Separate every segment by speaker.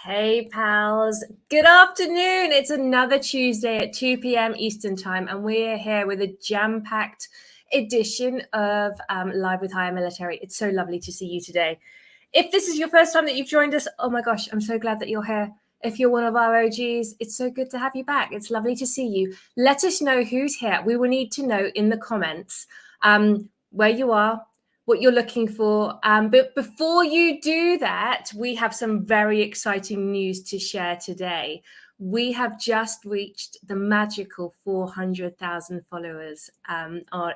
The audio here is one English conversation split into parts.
Speaker 1: Hey pals, good afternoon. It's another Tuesday at 2 p.m. Eastern time, and we're here with a jam-packed edition of Live with Higher Military. It's so lovely to see you today. If this is your first time that you've joined us, oh my gosh, I'm so glad that you're here. If you're one of our OGs, it's so good to have you back. It's lovely to see you. Let us know who's here. We will need to know in the comments where you are, what you're looking for. But before you do that, we have some very exciting news to share today. We have just reached the magical 400,000 followers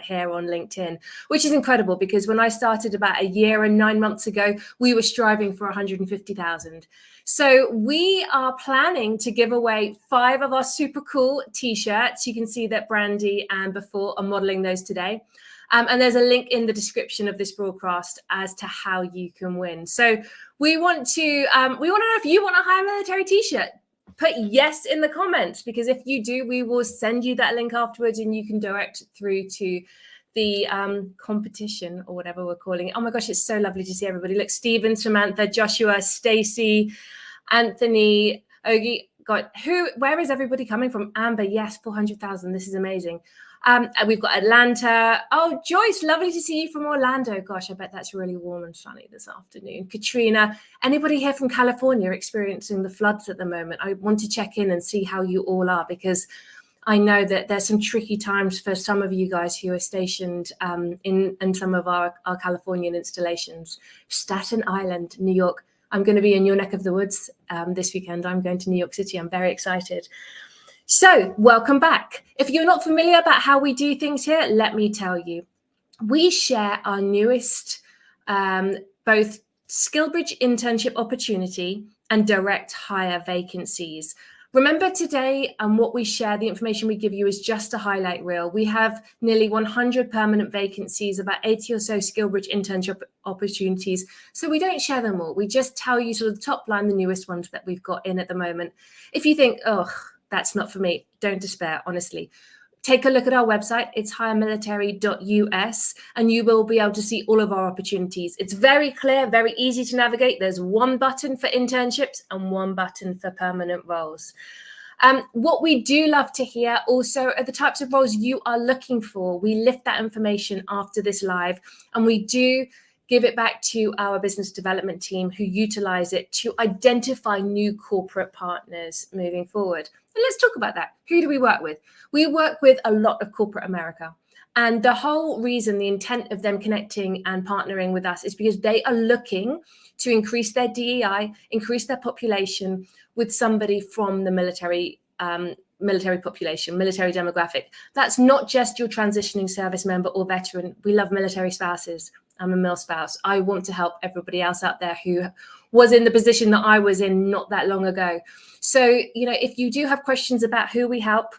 Speaker 1: here on LinkedIn, which is incredible because when I started about a year and 9 months ago, we were striving for 150,000. So we are planning to give away 5 of our super cool t-shirts. You can see that Brandy and Before are modeling those today. And there's a link in the description of this broadcast as to how you can win. So we want to know if you want a Higher Military t-shirt. Put yes in the comments, because if you do, we will send you that link afterwards and you can direct through to the competition or whatever we're calling it. Oh my gosh, it's so lovely to see everybody. Look, Stephen, Samantha, Joshua, Stacy, Anthony, Ogie. God, where is everybody coming from? Amber, yes, 400,000. This is amazing. We've got Atlanta. Oh, Joyce, lovely to see you from Orlando. Gosh, I bet that's really warm and sunny this afternoon. Katrina, anybody here from California experiencing the floods at the moment? I want to check in and see how you all are, because I know that there's some tricky times for some of you guys who are stationed in some of our Californian installations. Staten Island, New York. I'm going to be in your neck of the woods this weekend. I'm going to New York City. I'm very excited. So welcome back. If you're not familiar about how we do things here, let me tell you. We share our newest both SkillBridge internship opportunity and direct hire vacancies. Remember today, what we share, the information we give you is just a highlight reel. We have nearly 100 permanent vacancies, about 80 or so SkillBridge internship opportunities. So we don't share them all. We just tell you sort of the top line, the newest ones that we've got in at the moment. If you think, oh, that's not for me, don't despair, honestly. Take a look at our website. It's highermilitary.us, and you will be able to see all of our opportunities. It's very clear, very easy to navigate. There's one button for internships and one button for permanent roles. What we do love to hear also are the types of roles you are looking for. We lift that information after this live, and we do give it back to our business development team, who utilize it to identify new corporate partners moving forward. And let's talk about that. Who do we work with? We work with a lot of corporate America. And the whole reason, the intent of them connecting and partnering with us is because they are looking to increase their DEI, increase their population with somebody from the military population, military demographic. That's not just your transitioning service member or veteran. We love military spouses. I'm a mil spouse. I want to help everybody else out there who was in the position that I was in not that long ago. So, if you do have questions about who we help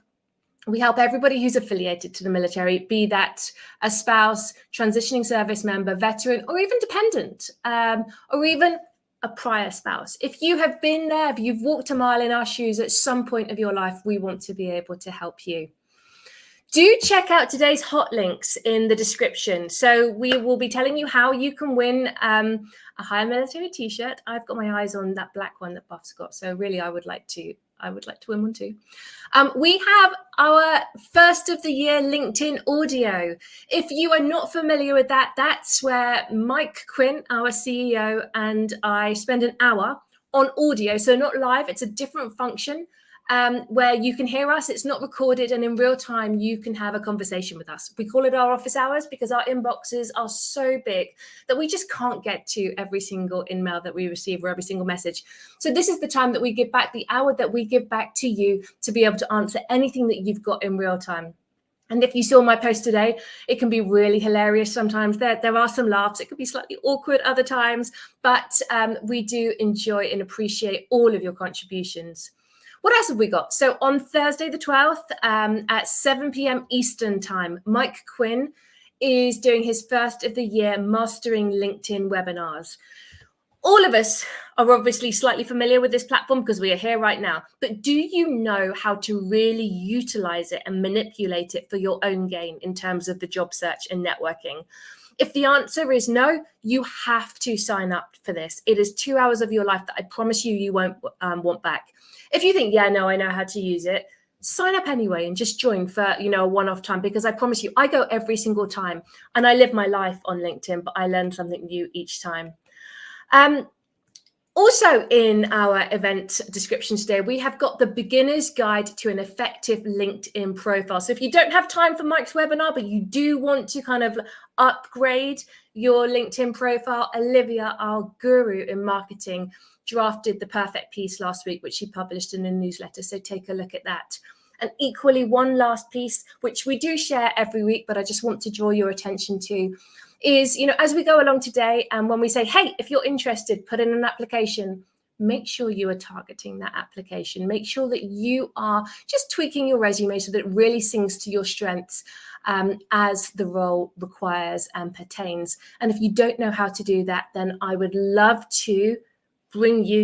Speaker 1: everybody who's affiliated to the military, be that a spouse, transitioning service member, veteran, or even dependent, or even a prior spouse. If you have been there, if you've walked a mile in our shoes at some point of your life, we want to be able to help you. Do check out today's hot links in the description. So we will be telling you how you can win a Higher Military t-shirt. I've got my eyes on that black one that Buff's got. So really, I would like to win one too. We have our first of the year LinkedIn audio. If you are not familiar with that, that's where Mike Quinn, our CEO, and I spend an hour on audio. So not live, it's a different function. Where you can hear us, it's not recorded, and in real time you can have a conversation with us. We call it our office hours because our inboxes are so big that we just can't get to every single email that we receive or every single message. So this is the time that we give back, the hour that we give back to you to be able to answer anything that you've got in real time. And if you saw my post today, it can be really hilarious sometimes. There are some laughs. It could be slightly awkward other times, but we do enjoy and appreciate all of your contributions. What else have we got? So on Thursday the 12th at 7 p.m. Eastern time, Mike Quinn is doing his first of the year Mastering LinkedIn webinars. All of us are obviously slightly familiar with this platform because we are here right now. But do you know how to really utilize it and manipulate it for your own gain in terms of the job search and networking? If the answer is no, you have to sign up for this. It is 2 hours of your life that I promise you won't want back. If you think, yeah, no, I know how to use it, sign up anyway and just join for, a one-off time, because I promise you, I go every single time and I live my life on LinkedIn, but I learn something new each time. Also in our event description today, we have got the beginner's guide to an effective LinkedIn profile. So if you don't have time for Mike's webinar, but you do want to kind of upgrade your LinkedIn profile, Olivia, our guru in marketing, drafted the perfect piece last week, which she published in a newsletter. So take a look at that. And equally, one last piece, which we do share every week, but I just want to draw your attention to, is, as we go along today, and when we say, hey, if you're interested, put in an application, make sure you are targeting that application. Make sure that you are just tweaking your resume so that it really sings to your strengths as the role requires and pertains. And if you don't know how to do that, then I would love to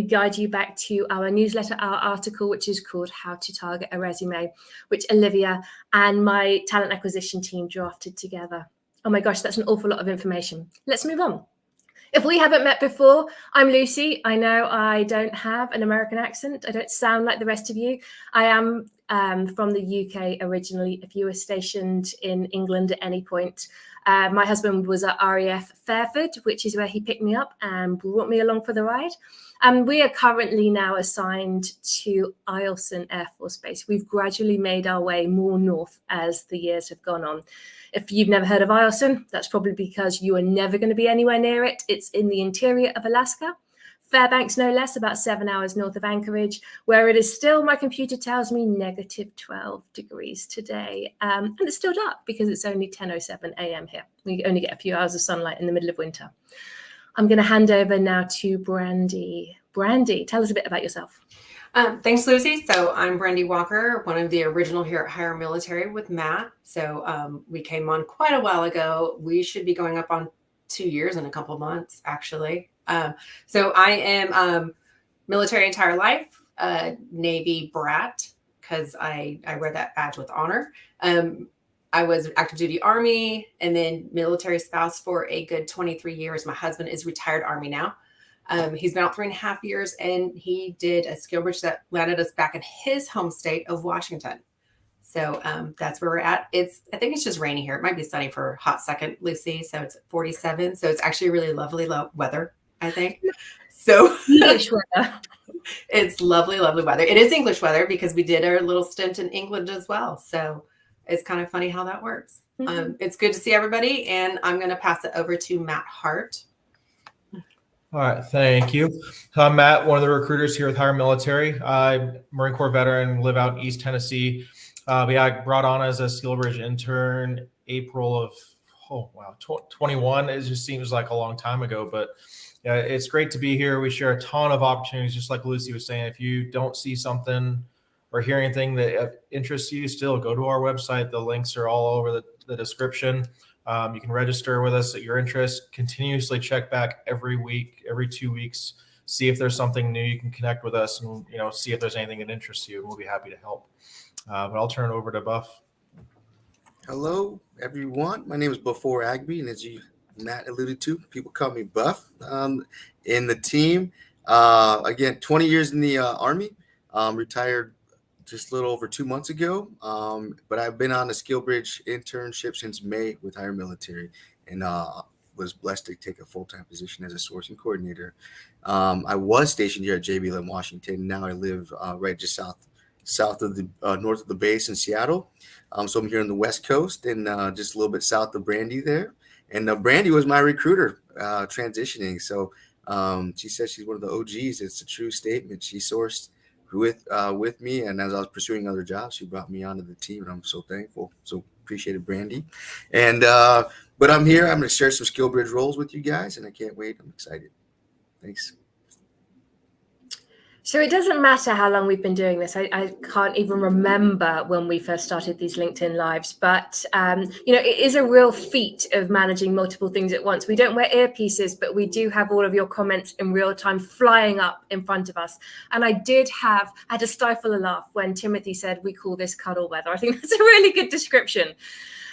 Speaker 1: guide you back to our newsletter, our article, which is called How to Target a Resume, which Olivia and my talent acquisition team drafted together. Oh my gosh, that's an awful lot of information. Let's move on. If we haven't met before, I'm Lucy. I know I don't have an American accent. I don't sound like the rest of you. I am from the UK originally. If you were stationed in England at any point, my husband was at RAF Fairford, which is where he picked me up and brought me along for the ride. And we are currently now assigned to Eielson Air Force Base. We've gradually made our way more north as the years have gone on. If you've never heard of Eielson, that's probably because you are never going to be anywhere near it. It's in the interior of Alaska. Fairbanks, no less, about 7 hours north of Anchorage, where it is still, my computer tells me, negative 12 degrees today. And it's still dark because it's only 10:07 a.m. here. We only get a few hours of sunlight in the middle of winter. I'm going to hand over now to Brandy. Brandy, tell us a bit about yourself.
Speaker 2: Thanks, Lucy. So I'm Brandy Walker, one of the original here at Hire Military with Matt. So we came on quite a while ago. We should be going up on 2 years in a couple months, actually. So I am military entire life, Navy brat, because I wear that badge with honor. I was active duty Army and then military spouse for a good 23 years. My husband is retired Army now. He's been out 3.5 years, and he did a skill bridge that landed us back in his home state of Washington. So that's where we're at. I think it's just rainy here. It might be sunny for a hot second, Lucy. So it's 47. So it's actually really lovely weather, I think. So
Speaker 1: English weather.
Speaker 2: It's lovely, lovely weather. It is English weather because we did our little stint in England as well. So it's kind of funny how that works. Mm-hmm. It's good to see everybody, and I'm going to pass it over to Matt Hart.
Speaker 3: All right, thank you. I'm Matt, one of the recruiters here with Hire Military. I'm a Marine Corps veteran, live out in East Tennessee. I brought on as a SkillBridge intern April of 21. It just seems like a long time ago, but yeah, it's great to be here. We share a ton of opportunities, just like Lucy was saying. If you don't see something or hear anything that interests you, still go to our website. The links are all over the description. You can register with us at your interest. Continuously check back every week, every 2 weeks, see if there's something new. You can connect with us and see if there's anything that interests you, and we'll be happy to help. But I'll turn it over to Buff.
Speaker 4: Hello, everyone. My name is Buffour Agby, and as Matt alluded to, people call me Buff. In the team, again, 20 years in the Army, retired just a little over 2 months ago. But I've been on a SkillBridge internship since May with Hire Military, and was blessed to take a full-time position as a sourcing coordinator. I was stationed here at JBLM, Washington. Now I live right just south of the north of the base in Seattle. So I'm here on the West Coast and just a little bit south of Brandy there. And Brandy was my recruiter transitioning. So she said she's one of the OGs. It's a true statement. She sourced with me, and as I was pursuing other jobs, she brought me onto the team, and I'm so thankful. So appreciate it, Brandy. And but I'm here. I'm going to share some SkillBridge roles with you guys, and I can't wait. I'm excited. Thanks.
Speaker 1: So it doesn't matter how long we've been doing this. I can't even remember when we first started these LinkedIn Lives, but it is a real feat of managing multiple things at once. We don't wear earpieces, but we do have all of your comments in real time flying up in front of us. And I had to stifle a laugh when Timothy said, we call this cuddle weather. I think that's a really good description.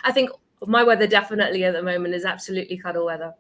Speaker 1: I think My weather definitely at the moment is absolutely cuddle weather.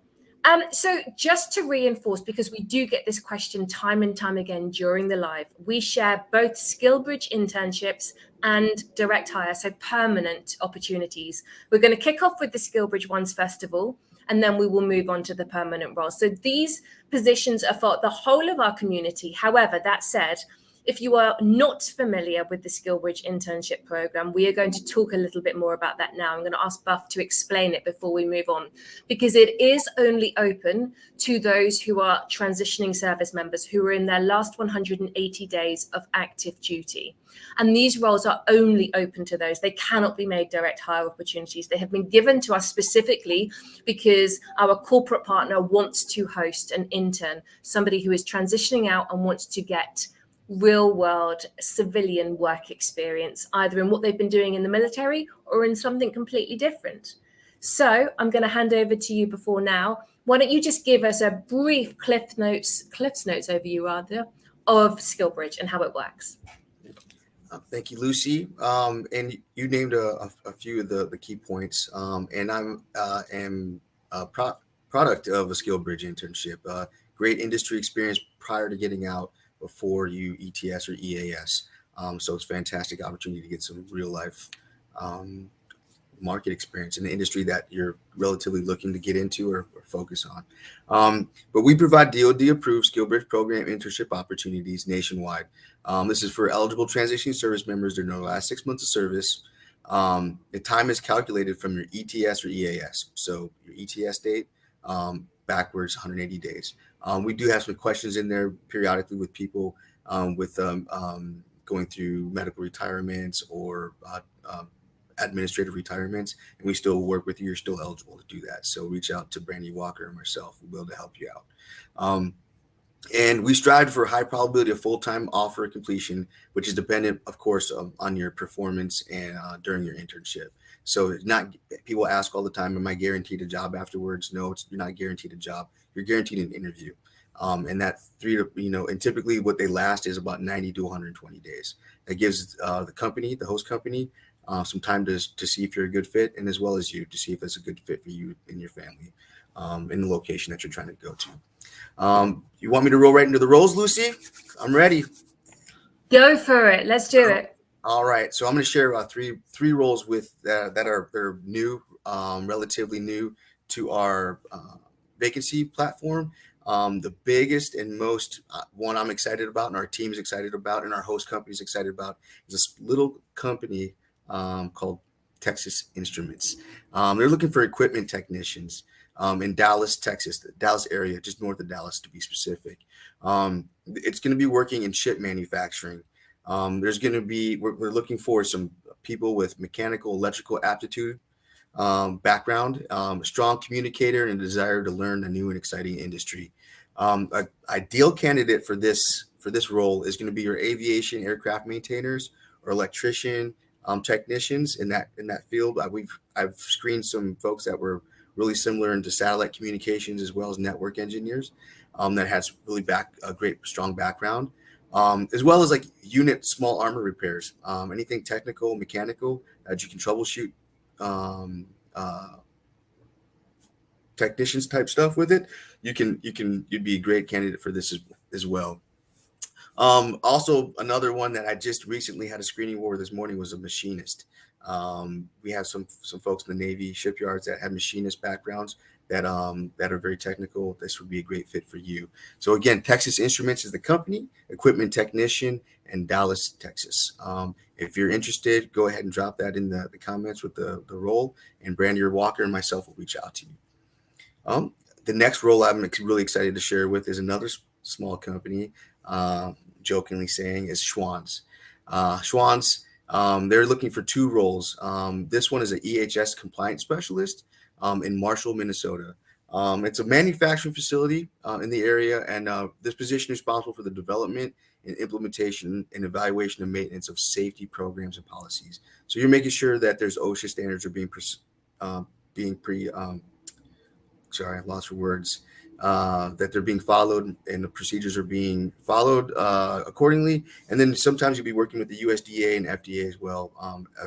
Speaker 1: So just to reinforce, because we do get this question time and time again during the live, we share both SkillBridge internships and direct hire, so permanent opportunities. We're going to kick off with the SkillBridge ones first of all, and then we will move on to the permanent roles. So these positions are for the whole of our community. However, that said, if you are not familiar with the SkillBridge internship program, we are going to talk a little bit more about that now. I'm going to ask Buff to explain it before we move on, because it is only open to those who are transitioning service members who are in their last 180 days of active duty. And these roles are only open to those. They cannot be made direct hire opportunities. They have been given to us specifically because our corporate partner wants to host an intern, somebody who is transitioning out and wants to get real world civilian work experience, either in what they've been doing in the military or in something completely different. So I'm going to hand over to you before now. Why don't you just give us a brief Cliff's Notes overview rather of SkillBridge and how it works.
Speaker 4: Thank you, Lucy. And you named a few of the key points. And I'm am a product of a SkillBridge internship. Great industry experience prior to getting out, before you ETS or EAS. So it's a fantastic opportunity to get some real life market experience in the industry that you're relatively looking to get into or focus on. But we provide DoD approved SkillBridge program internship opportunities nationwide. This is for eligible transitioning service members during their last 6 months of service. The time is calculated from your ETS or EAS. So your ETS date backwards 180 days. We do have some questions in there periodically with people with going through medical retirements or administrative retirements, and we still work with you. You're still eligible to do that. So reach out to Brandy Walker and myself. We'll be able to help you out. And we strive for a high probability of full-time offer completion, which is dependent, of course, on your performance and during your internship. So it's not, people ask all the time, am I guaranteed a job afterwards? No, you're not guaranteed a job. You're guaranteed an interview. And that and typically what they last is about 90 to 120 days. That gives the company, the host company, some time to see if you're a good fit, and as well as you to see if it's a good fit for you and your family in the location that you're trying to go to. You want me to roll right into the roles, Lucy? I'm ready.
Speaker 1: Go for it. Let's do it.
Speaker 4: All right. So I'm going to share three roles with that are new, relatively new to our vacancy platform. The biggest and most one I'm excited about, and our team's excited about, and our host company's excited about, is this little company called Texas Instruments. They're looking for equipment technicians in Dallas, Texas, the Dallas area, just north of Dallas to be specific. It's going to be working in chip manufacturing. There's going to be, we're looking for some people with mechanical, electrical aptitude background, a strong communicator, and a desire to learn a new and exciting industry. An ideal candidate for this role is going to be your aviation aircraft maintainers or electrician technicians in that field. I've screened some folks that were really similar into satellite communications as well as network engineers that has really a great strong background, as well as like unit small armor repairs, anything technical, mechanical that you can troubleshoot, technicians type stuff with it. You'd be a great candidate for this as well. Also, another one that I just recently had a screening for this morning was a machinist. We have some folks in the Navy shipyards that have machinist backgrounds that are very technical. This would be a great fit for you. So again, Texas Instruments is the company, equipment technician, in Dallas, Texas. If you're interested, go ahead and drop that in the comments with the role, and Brandy Walker and myself will reach out to you. The next role I'm really excited to share with is another small company, jokingly saying, is Schwann's. Schwann's, they're looking for two roles. This one is an EHS compliance specialist in Marshall, Minnesota. It's a manufacturing facility in the area, and this position is responsible for the development and implementation and evaluation and maintenance of safety programs and policies. So you're making sure that there's OSHA standards are that they're being followed and the procedures are being followed accordingly. And then sometimes you'll be working with the USDA and FDA as well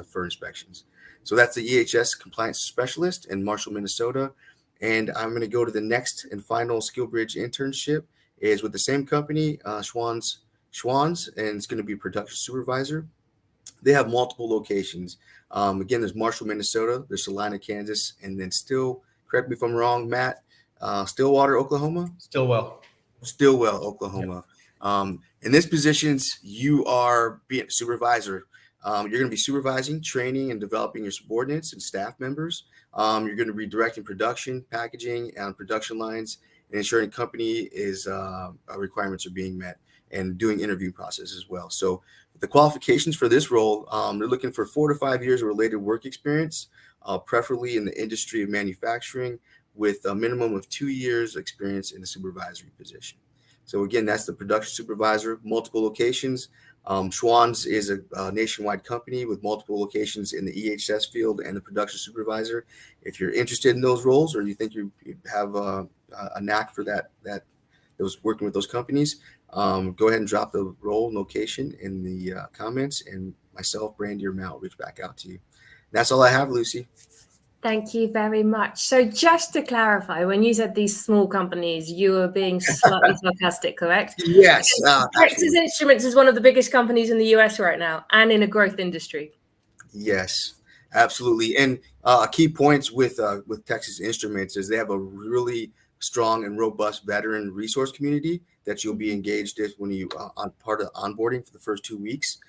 Speaker 4: for inspections. So that's the EHS compliance specialist in Marshall, Minnesota. And I'm going to go to the next and final SkillBridge internship is with the same company, Schwann's, and it's going to be production supervisor. They have multiple locations. Again, there's Marshall, Minnesota, there's Salina, Kansas, and then correct me if I'm wrong, Matt, Stillwater, Oklahoma?
Speaker 3: Stillwell,
Speaker 4: Oklahoma. Yep. In this positions, you are being a supervisor. You're going to be supervising, training, and developing your subordinates and staff members. You're going to be directing production, packaging, and production lines, and ensuring company requirements are being met, and doing interview process as well. So the qualifications for this role, they're looking for 4 to 5 years of related work experience, preferably in the industry of manufacturing, with a minimum of 2 years experience in a supervisory position. So again, that's the production supervisor, multiple locations. Schwann's is a nationwide company with multiple locations in the EHS field and the production supervisor. If you're interested in those roles, or you think you have a knack for those working with those companies, go ahead and drop the role and location in the comments, and myself, Brandy, or Matt will reach back out to you. That's all I have, Lucy.
Speaker 1: Thank you very much. So just to clarify, when you said these small companies, you were being slightly sarcastic, correct?
Speaker 4: Yes.
Speaker 1: Texas Instruments is one of the biggest companies in the US right now, and in a growth industry.
Speaker 4: Yes, absolutely. And key points with Texas Instruments is they have a really strong and robust veteran resource community that you'll be engaged with when you on part of onboarding for the first 2 weeks.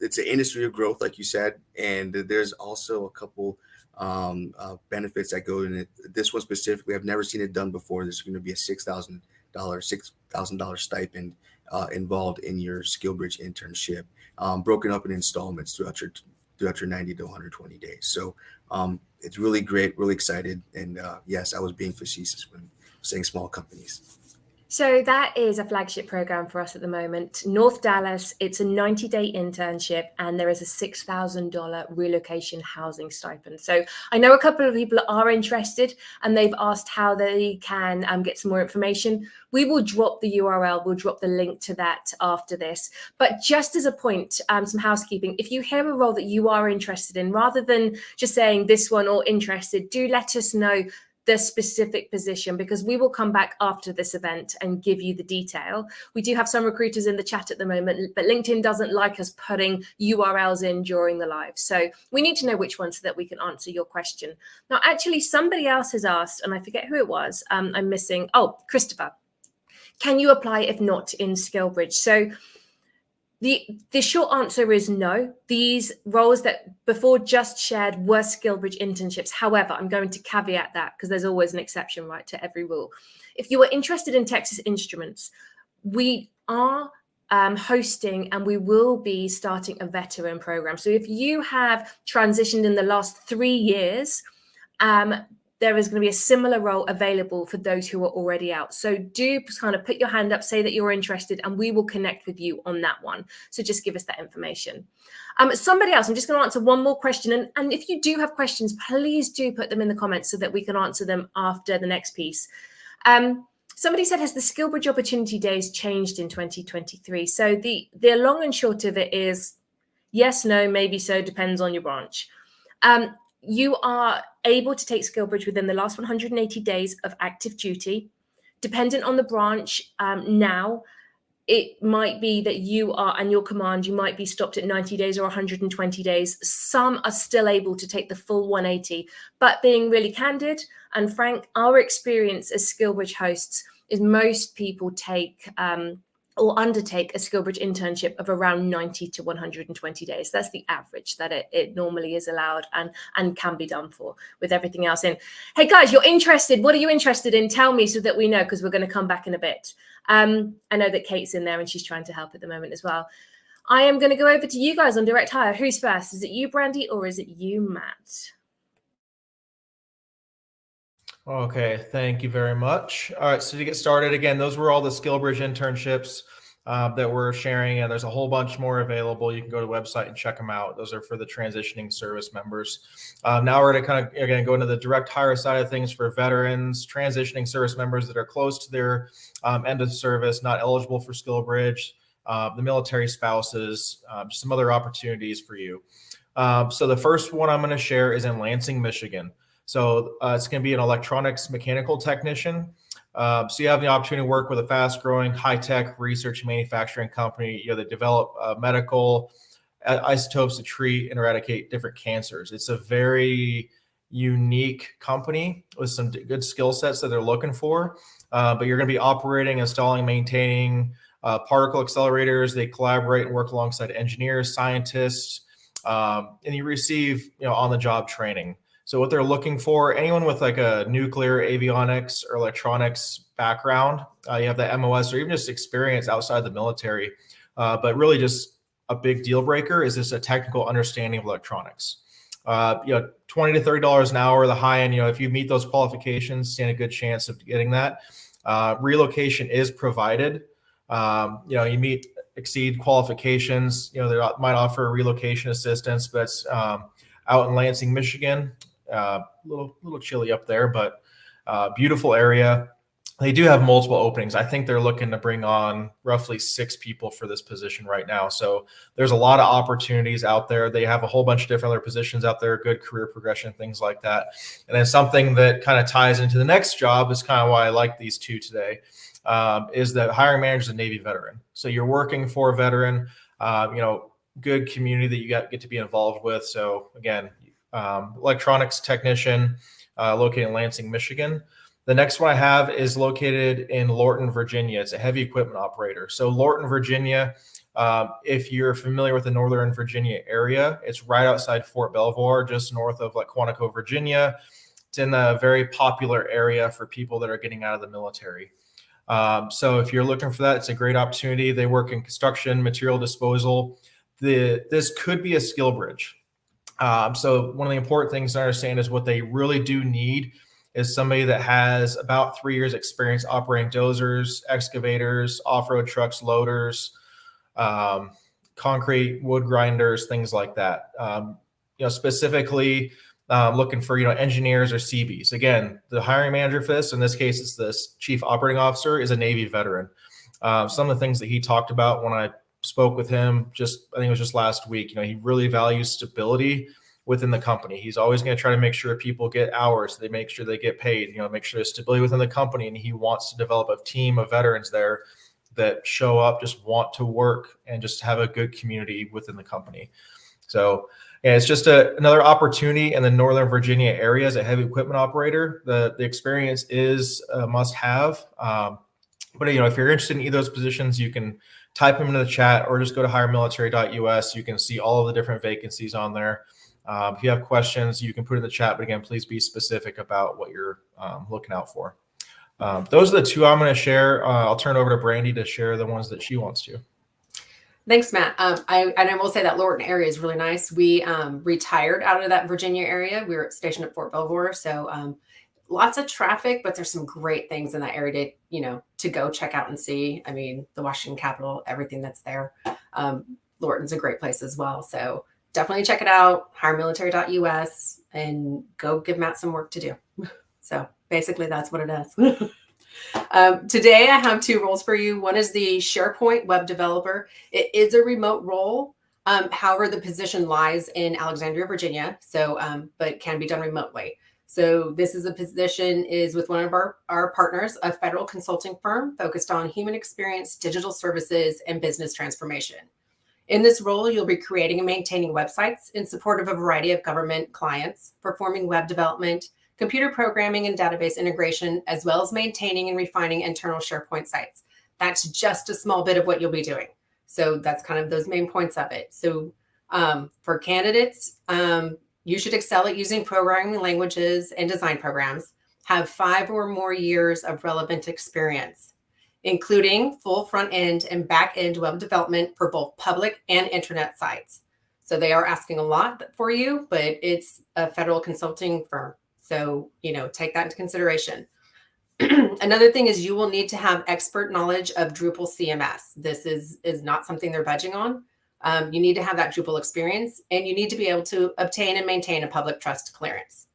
Speaker 4: It's an industry of growth, like you said, and there's also a couple benefits that go in it. This one specifically, I've never seen it done before. There's going to be a $6,000 stipend involved in your SkillBridge internship, broken up in installments throughout your 90 to 120 days. So it's really great, really excited. And yes, I was being facetious when saying small companies.
Speaker 1: So that is a flagship program for us at the moment. North Dallas, it's a 90-day internship, and there is a $6,000 relocation housing stipend. So I know a couple of people are interested, and they've asked how they can get some more information. We will drop the URL, we'll drop the link to that after this. But just as a point, some housekeeping, if you hear a role that you are interested in, rather than just saying this one or interested, do let us know the specific position, because we will come back after this event and give you the detail. We do have some recruiters in the chat at the moment, but LinkedIn doesn't like us putting URLs in during the live. So we need to know which one so that we can answer your question. Now, actually, somebody else has asked, and I forget who it was. I'm missing. Oh, Christopher. Can you apply if not in SkillBridge? So the short answer is no. These roles that before just shared were SkillBridge internships. However, I'm going to caveat that because there's always an exception, right, to every rule. If you are interested in Texas Instruments, we are hosting and we will be starting a veteran program. So if you have transitioned in the last 3 years, there is going to be a similar role available for those who are already out. So do kind of put your hand up, say that you're interested, and we will connect with you on that one. So just give us that information. Somebody else, I'm just going to answer one more question. And if you do have questions, please do put them in the comments so that we can answer them after the next piece. Somebody said, has the SkillBridge Opportunity Days changed in 2023? So the long and short of it is yes, no, maybe so, depends on your branch. You are able to take SkillBridge within the last 180 days of active duty. Dependent on the branch now, it might be that you are, and your command, you might be stopped at 90 days or 120 days. Some are still able to take the full 180. But being really candid and frank, our experience as SkillBridge hosts is most people take or undertake a SkillBridge internship of around 90 to 120 days. That's the average that it normally is allowed and can be done for, with everything else in. Hey guys, you're interested. What are you interested in? Tell me so that we know, because we're going to come back in a bit. I know that Kate's in there and she's trying to help at the moment as well. I am going to go over to you guys on direct hire. Who's first? Is it you, Brandy, or is it you, Matt?
Speaker 3: Okay, thank you very much. All right, so to get started, again, those were all the SkillBridge internships that we're sharing, and there's a whole bunch more available. You can go to the website and check them out. Those are for the transitioning service members. Now we're going to kind of, again, go into the direct hire side of things for veterans, transitioning service members that are close to their end of service, not eligible for SkillBridge, the military spouses, just some other opportunities for you. So the first one I'm going to share is in Lansing, Michigan. So it's going to be an electronics mechanical technician. So you have the opportunity to work with a fast-growing, high-tech research and manufacturing company. They develop medical isotopes to treat and eradicate different cancers. It's a very unique company with some good skill sets that they're looking for. But you're going to be operating, installing, maintaining particle accelerators. They collaborate and work alongside engineers, scientists, and you receive on-the-job training. So what they're looking for, anyone with like a nuclear, avionics, or electronics background, you have the MOS or even just experience outside the military, but really just a big deal breaker is just a technical understanding of electronics. $20 to $30 an hour, the high end. If you meet those qualifications, stand a good chance of getting that. Relocation is provided. Exceed qualifications. They might offer relocation assistance, but it's out in Lansing, Michigan. Little chilly up there, but beautiful area. They do have multiple openings. I think they're looking to bring on roughly 6 people for this position right now. So there's a lot of opportunities out there. They have a whole bunch of different other positions out there, good career progression, things like that. And then something that kind of ties into the next job is kind of why I like these two today, is that hiring manager is a Navy veteran. So you're working for a veteran, good community that you get to be involved with. So again, electronics technician located in Lansing, Michigan. The next one I have is located in Lorton, Virginia. It's a heavy equipment operator. So Lorton, Virginia, if you're familiar with the Northern Virginia area, it's right outside Fort Belvoir, just north of Quantico, Virginia. It's in a very popular area for people that are getting out of the military. So if you're looking for that, it's a great opportunity. They work in construction, material disposal. This could be a skill bridge. So one of the important things to understand is what they really do need is somebody that has about 3 years experience operating dozers, excavators, off-road trucks, loaders, concrete, wood grinders, things like that. Specifically looking for, engineers or CBs. Again, the hiring manager for this, in this case, it's the chief operating officer, is a Navy veteran. Some of the things that he talked about when I spoke with him, I think it was just last week, he really values stability within the company. He's always going to try to make sure people get hours. They make sure they get paid, make sure there's stability within the company. And he wants to develop a team of veterans there that show up, just want to work and just have a good community within the company. So it's just another opportunity in the Northern Virginia area as a heavy equipment operator. The experience is a must have. But if you're interested in either of those positions, you can type them into the chat or just go to hiremilitary.us. You can see all of the different vacancies on there. If you have questions, you can put it in the chat, but again, please be specific about what you're looking out for. Those are the two I'm going to share. I'll turn it over to Brandy to share the ones that she wants to.
Speaker 2: Thanks, Matt. I will say that Lorton area is really nice. We retired out of that Virginia area. We were stationed at Fort Belvoir. So lots of traffic, but there's some great things in that area to go check out and see. I mean, the Washington Capitol, everything that's there. Lorton's a great place as well. So definitely check it out, hiremilitary.us, and go give Matt some work to do. So basically that's what it is. Today I have 2 roles for you. One is the SharePoint web developer. It is a remote role. However, the position lies in Alexandria, Virginia, but can be done remotely. So this is a position is with one of our partners, a federal consulting firm focused on human experience, digital services, and business transformation. In this role, you'll be creating and maintaining websites in support of a variety of government clients, performing web development, computer programming, and database integration, as well as maintaining and refining internal SharePoint sites. That's just a small bit of what you'll be doing. So that's kind of those main points of it. So for candidates, you should excel at using programming languages and design programs, have 5 or more years of relevant experience, including full front-end and back-end web development for both public and internet sites. So they are asking a lot for you, but it's a federal consulting firm. So, take that into consideration. Another thing is you will need to have expert knowledge of Drupal CMS. This is not something they're budging on. You need to have that Drupal experience, and you need to be able to obtain and maintain a public trust clearance.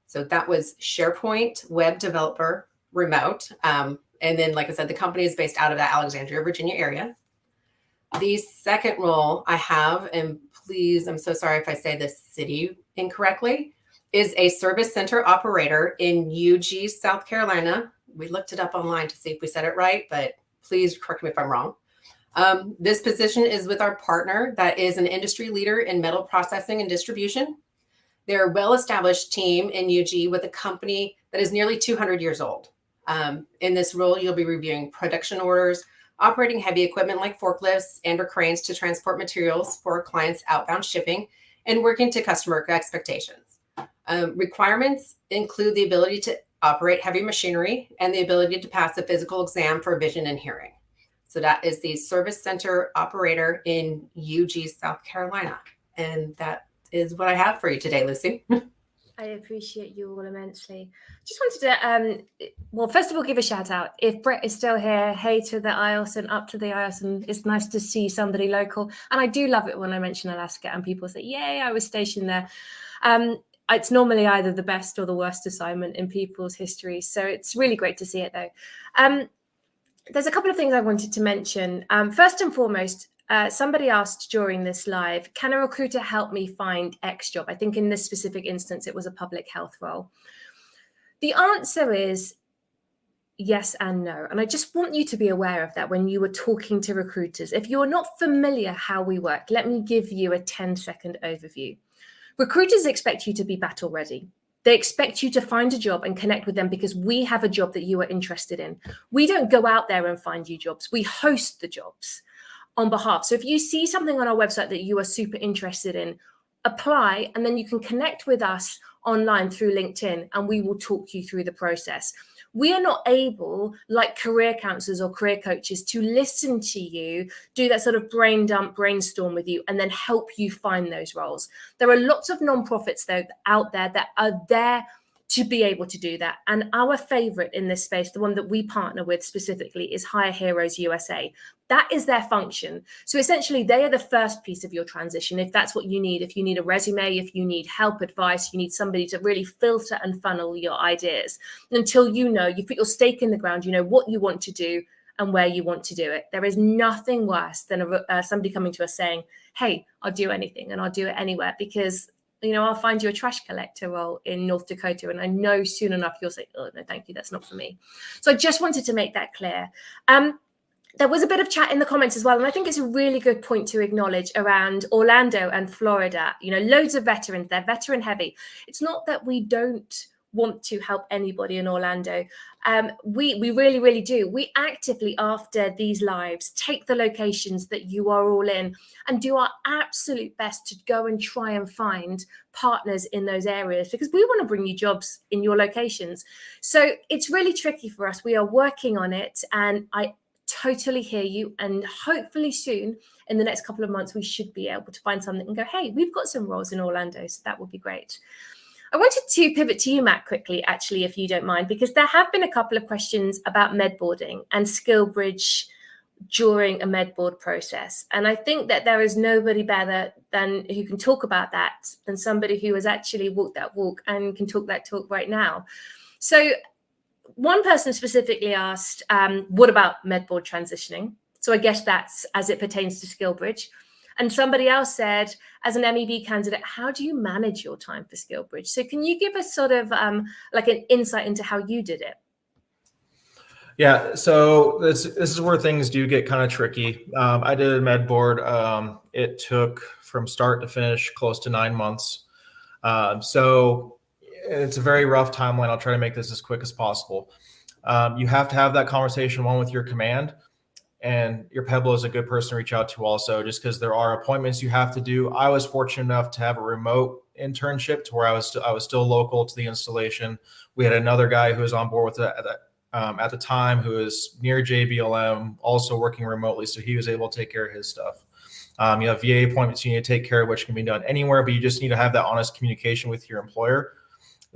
Speaker 2: So that was SharePoint web developer remote. And then, like I said, the company is based out of that Alexandria, Virginia area. The second role I have, and please, I'm so sorry if I say this city incorrectly, is a service center operator in UG, South Carolina. We looked it up online to see if we said it right, but please correct me if I'm wrong. This position is with our partner that is an industry leader in metal processing and distribution. They're a well-established team in UG with a company that is nearly 200 years old. In this role, you'll be reviewing production orders, operating heavy equipment like forklifts and or cranes to transport materials for clients' outbound shipping, and working to customer expectations. Requirements include the ability to operate heavy machinery and the ability to pass a physical exam for vision and hearing. So that is the service center operator in UG, South Carolina. And that is what I have for you today, Lucy.
Speaker 1: I appreciate you all immensely. Just wanted to, well, first of all, give a shout out. If Brett is still here, hey to the IELTS and up to the IELTS, and it's nice to see somebody local. And I do love it when I mention Alaska and people say, yay, I was stationed there. It's normally either the best or the worst assignment in people's history. So it's really great to see it though. There's a couple of things I wanted to mention. First and foremost, somebody asked during this live, can a recruiter help me find X job? I think in this specific instance, it was a public health role. The answer is yes and no. And I just want you to be aware of that when you are talking to recruiters. If you're not familiar how we work, let me give you a 10-second overview. Recruiters expect you to be battle ready. They expect you to find a job and connect with them because we have a job that you are interested in. We don't go out there and find you jobs. We host the jobs on behalf. So if you see something on our website that you are super interested in, apply, and then you can connect with us online through LinkedIn, and we will talk you through the process. We are not able, like career counselors or career coaches, to listen to you, do that sort of brain dump, brainstorm with you, and then help you find those roles. There are lots of nonprofits though out there that are there to be able to do that. And our favorite in this space, the one that we partner with specifically, is Hire Heroes USA. That is their function. So essentially, they are the first piece of your transition. If that's what you need, if you need a resume, if you need help, advice, you need somebody to really filter and funnel your ideas until you know, you put your stake in the ground, you know what you want to do and where you want to do it. There is nothing worse than somebody coming to us saying, hey, I'll do anything and I'll do it anywhere because I'll find you a trash collector role in North Dakota. And I know soon enough you'll say, oh, no, thank you. That's not for me. So I just wanted to make that clear. There was a bit of chat in the comments as well. And I think it's a really good point to acknowledge around Orlando and Florida. Loads of veterans, they're veteran heavy. It's not that we don't want to help anybody in Orlando. We really, really do. We actively, after these lives, take the locations that you are all in and do our absolute best to go and try and find partners in those areas because we want to bring you jobs in your locations. So it's really tricky for us. We are working on it, and I totally hear you. And hopefully soon, in the next couple of months, we should be able to find something and go, hey, we've got some roles in Orlando. So that would be great. I wanted to pivot to you, Matt, quickly, actually, if you don't mind, because there have been a couple of questions about medboarding and SkillBridge during a medboard process. And I think that there is nobody better than who can talk about that than somebody who has actually walked that walk and can talk that talk right now. So one person specifically asked, what about medboard transitioning? So I guess that's as it pertains to SkillBridge. And somebody else said, as an MEB candidate, how do you manage your time for SkillBridge? So can you give us sort of like an insight into how you did it?
Speaker 3: Yeah, so this is where things do get kind of tricky. I did a med board. It took from start to finish close to 9 months. So it's a very rough timeline. I'll try to make this as quick as possible. You have to have that conversation, one with your command, and your Pebble is a good person to reach out to also, just because there are appointments you have to do. I was fortunate enough to have a remote internship to where I was still local to the installation. We had another guy who was on board with it at the time who was near JBLM, also working remotely, so he was able to take care of his stuff. You have VA appointments you need to take care of, which can be done anywhere, but you just need to have that honest communication with your employer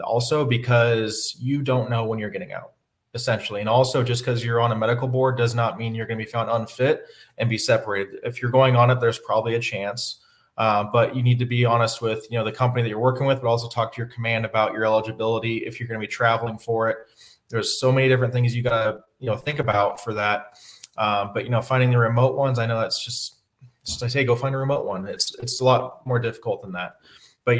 Speaker 3: also, because you don't know when you're getting out, essentially. And also, just because you're on a medical board does not mean you're going to be found unfit and be separated. If you're going on it, there's probably a chance, but you need to be honest with the company that you're working with, but also talk to your command about your eligibility if you're going to be traveling for it. There's so many different things you got to think about for that. But finding the remote ones, I know that's just I say go find a remote one. It's a lot more difficult than that. But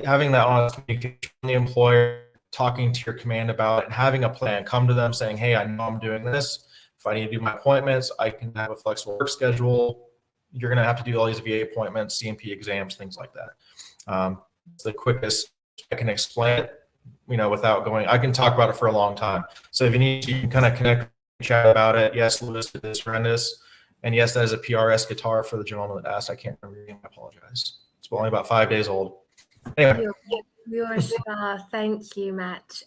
Speaker 3: having that honest communication from the employer, talking to your command about it, and having a plan, come to them saying, hey, I know I'm doing this. If I need to do my appointments, I can have a flexible work schedule. You're going to have to do all these VA appointments, CMP exams, things like that. It's the quickest I can explain it, without going. I can talk about it for a long time. So if you need to, you can kind of connect, chat about it. Yes, Lewis did this horrendous. And yes, that is a PRS guitar for the gentleman that asked. I can't remember your name. I apologize. It's only about 5 days old. Anyway.
Speaker 1: You're a star. Thank you, Matt.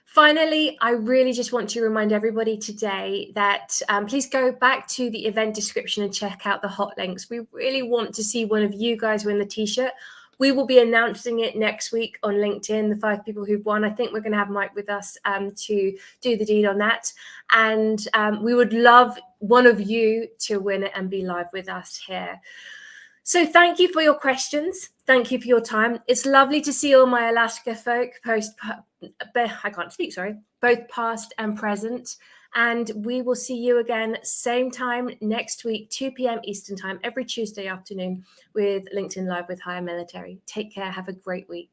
Speaker 1: Finally, I really just want to remind everybody today that please go back to the event description and check out the hot links. We really want to see one of you guys win the t-shirt. We will be announcing it next week on LinkedIn, the 5 people who've won. I think we're going to have Mike with us to do the deed on that. And we would love one of you to win it and be live with us here. So thank you for your questions. Thank you for your time. It's lovely to see all my Alaska folk both past and present. And we will see you again same time next week, 2 p.m. Eastern time, every Tuesday afternoon with LinkedIn Live with Hire Military. Take care. Have a great week.